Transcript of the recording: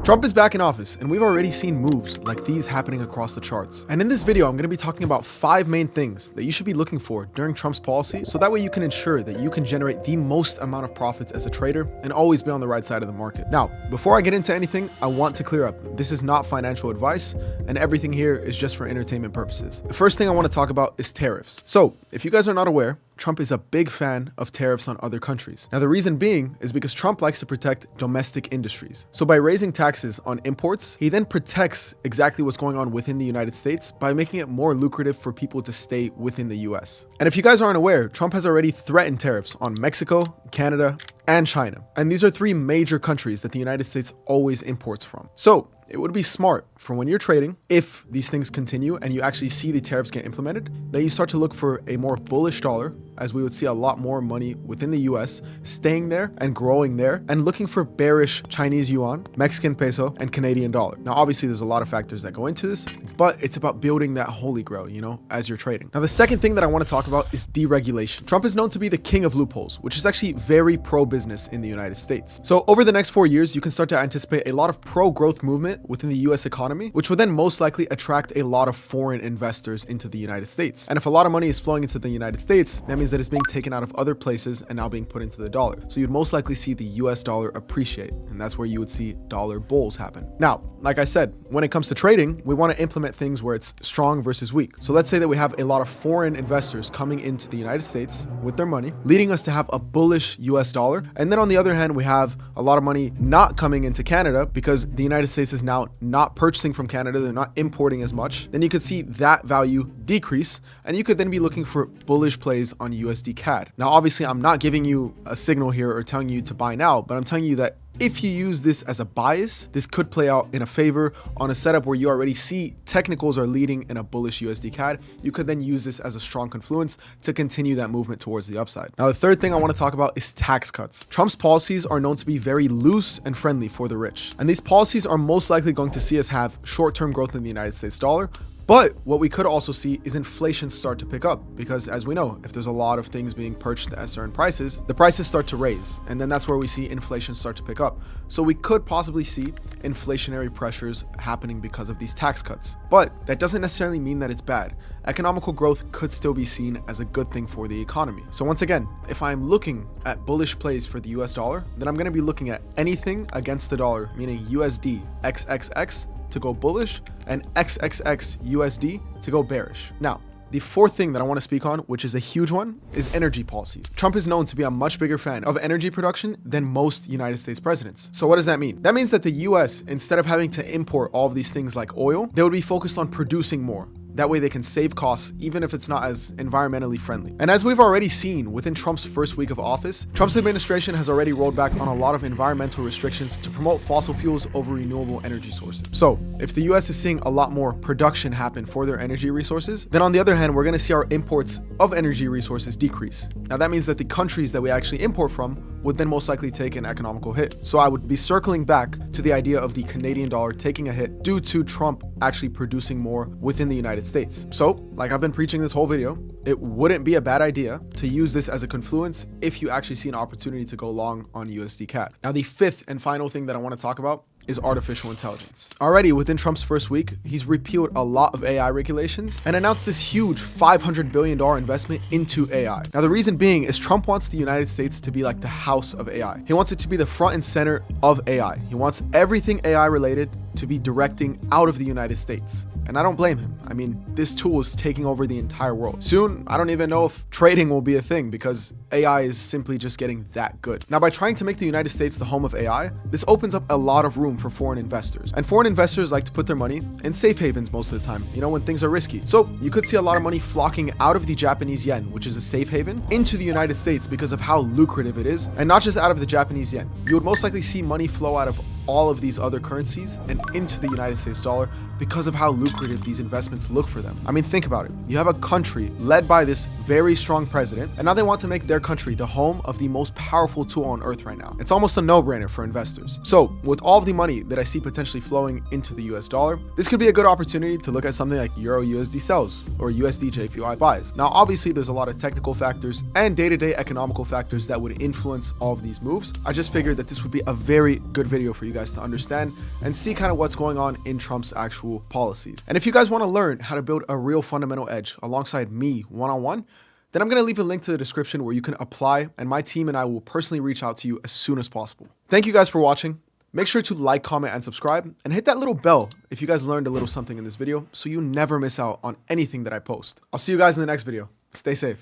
Trump is back in office, and we've already seen moves like these happening across the charts. And in this video, I'm going to be talking about 5 main things that you should be looking for during Trump's policy, so that way you can ensure that you can generate the most amount of profits as a trader and always be on the right side of the market. Now, before I get into anything, I want to clear up, this is not financial advice, and everything here is just for entertainment purposes. The first thing I want to talk about is tariffs. So, if you guys are not aware, Trump is a big fan of tariffs on other countries. Now, the reason being is because Trump likes to protect domestic industries. So by raising taxes on imports, he then protects exactly what's going on within the United States by making it more lucrative for people to stay within the US. And if you guys aren't aware, Trump has already threatened tariffs on Mexico, Canada, and China. And these are 3 major countries that the United States always imports from. So it would be smart for when you're trading, if these things continue and you actually see the tariffs get implemented, that you start to look for a more bullish dollar, as we would see a lot more money within the US staying there and growing there, and looking for bearish Chinese yuan, Mexican peso, and Canadian dollar. Now, obviously, there's a lot of factors that go into this, but it's about building that holy grail, as you're trading. Now, the second thing that I want to talk about is deregulation. Trump is known to be the king of loopholes, which is actually very pro-business in the United States. So over the next 4 years, you can start to anticipate a lot of pro-growth movement within the US economy, which would then most likely attract a lot of foreign investors into the United States. And if a lot of money is flowing into the United States, that means that it's being taken out of other places and now being put into the dollar. So you'd most likely see the US dollar appreciate, and that's where you would see dollar bulls happen. Now, like I said, when it comes to trading, we want to implement things where it's strong versus weak. So let's say that we have a lot of foreign investors coming into the United States with their money, leading us to have a bullish US dollar. And then on the other hand, we have a lot of money not coming into Canada because the United States is now not purchasing from Canada, they're not importing as much. Then you could see that value decrease, and you could then be looking for bullish plays on USD CAD. Now, obviously, I'm not giving you a signal here or telling you to buy now, but I'm telling you that if you use this as a bias, this could play out in a favor on a setup where you already see technicals are leading in a bullish USD CAD. You could then use this as a strong confluence to continue that movement towards the upside. Now, the third thing I want to talk about is tax cuts. Trump's policies are known to be very loose and friendly for the rich. And these policies are most likely going to see us have short-term growth in the United States dollar. But what we could also see is inflation start to pick up, because as we know, if there's a lot of things being purchased at certain prices, the prices start to raise, and then that's where we see inflation start to pick up. So we could possibly see inflationary pressures happening because of these tax cuts. But that doesn't necessarily mean that it's bad. Economical growth could still be seen as a good thing for the economy. So once again, if I'm looking at bullish plays for the US dollar, then I'm going to be looking at anything against the dollar, meaning USD XXX to go bullish and XXX USD to go bearish. Now, the fourth thing that I want to speak on, which is a huge one, is energy policy. Trump is known to be a much bigger fan of energy production than most United States presidents. So what does that mean? That means that the US, instead of having to import all of these things like oil, they would be focused on producing more. That way they can save costs, even if it's not as environmentally friendly. And as we've already seen within Trump's first week of office, Trump's administration has already rolled back on a lot of environmental restrictions to promote fossil fuels over renewable energy sources. So if the US is seeing a lot more production happen for their energy resources, then on the other hand, we're going to see our imports of energy resources decrease. Now that means that the countries that we actually import from would then most likely take an economical hit. So I would be circling back to the idea of the Canadian dollar taking a hit due to Trump actually producing more within the United States. So, like I've been preaching this whole video, it wouldn't be a bad idea to use this as a confluence if you actually see an opportunity to go long on USD CAD. Now, the fifth and final thing that I want to talk about is artificial intelligence. Already within Trump's first week, he's repealed a lot of AI regulations and announced this huge $500 billion investment into AI. Now, the reason being is Trump wants the United States to be like the house of AI. He wants it to be the front and center of AI. He wants everything AI related to be directing out of the United States. And I don't blame him. I mean, this tool is taking over the entire world. Soon, I don't even know if trading will be a thing because AI is simply just getting that good. Now, by trying to make the United States the home of AI, this opens up a lot of room for foreign investors. And foreign investors like to put their money in safe havens most of the time, when things are risky. So you could see a lot of money flocking out of the Japanese yen, which is a safe haven, into the United States because of how lucrative it is. And not just out of the Japanese yen. You would most likely see money flow out of all of these other currencies and into the United States dollar because of how lucrative these investments look for them. I mean, think about it. You have a country led by this very strong president, and now they want to make their country the home of the most powerful tool on earth right now. It's almost a no-brainer for investors. So with all of the money that I see potentially flowing into the US dollar, this could be a good opportunity to look at something like Euro USD sells or USD JPY buys. Now, obviously, there's a lot of technical factors and day-to-day economical factors that would influence all of these moves. I just figured that this would be a very good video for you you guys to understand and see kind of what's going on in Trump's actual policies. And if you guys want to learn how to build a real fundamental edge alongside me one-on-one, then I'm going to leave a link to the description where you can apply, and my team and I will personally reach out to you as soon as possible. Thank you guys for watching. Make sure to like, comment, and subscribe, and hit that little bell if you guys learned a little something in this video so you never miss out on anything that I post. I'll see you guys in the next video. Stay safe.